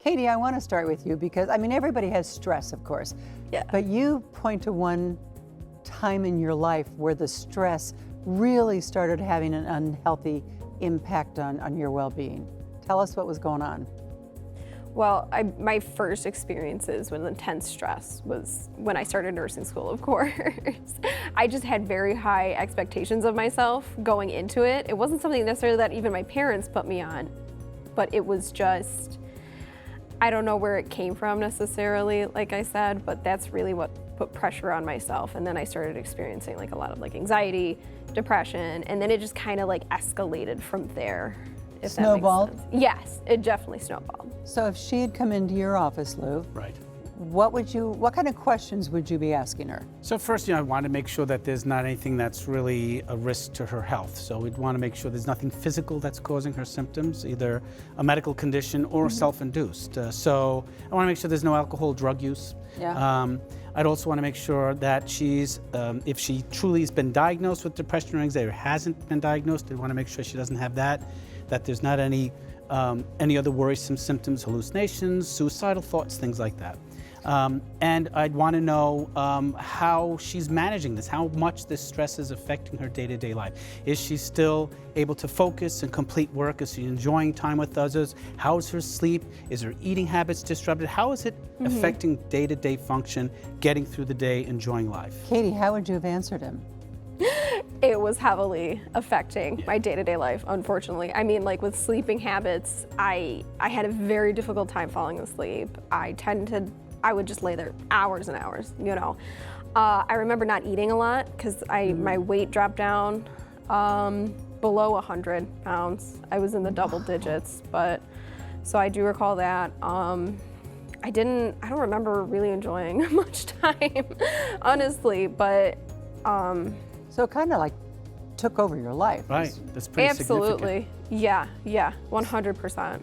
Katie, I want to start with you because, I mean, everybody has stress, of course. Yeah. But you point to one time in your life where the stress really started having an unhealthy impact on your well-being. Tell us what was going on. Well, my first experiences with intense stress was when I started nursing school, of course. I just had very high expectations of myself going into it. It wasn't something necessarily that even my parents put me on, but it was just, I don't know where it came from necessarily, like I said, but that's really what put pressure on myself. And then I started experiencing like a lot of like anxiety, depression, and then it just kind of like escalated from there. If Snowballed? That makes sense. Yes, it definitely snowballed. So if she had come into your office, Lou, Right. what kind of questions would you be asking her? So first, I want to make sure that there's not anything that's really a risk to her health. So we'd want to make sure there's nothing physical that's causing her symptoms, either a medical condition or self-induced. So I want to make sure there's no alcohol, drug use. Yeah. I'd also want to make sure that she's, if she truly has been diagnosed with depression or anxiety or hasn't been diagnosed, I'd want to make sure she doesn't have that there's not any other worrisome symptoms, hallucinations, suicidal thoughts, things like that. And I'd want to know how she's managing this, how much this stress is affecting her day-to-day life. Is she still able to focus and complete work? Is she enjoying time with others? How is her sleep? Is her eating habits disrupted? How is it affecting day-to-day function, getting through the day, enjoying life? Katie, how would you have answered him? It was heavily affecting my day-to-day life, unfortunately. I mean, like with sleeping habits, I had a very difficult time falling asleep. I would just lay there hours and hours, you know. I remember not eating a lot because my weight dropped down below 100 pounds. I was in the double digits, but so I do recall that. I don't remember really enjoying much time, honestly, but So it kind of like took over your life. Right, that's pretty significant. absolutely, yeah, 100%.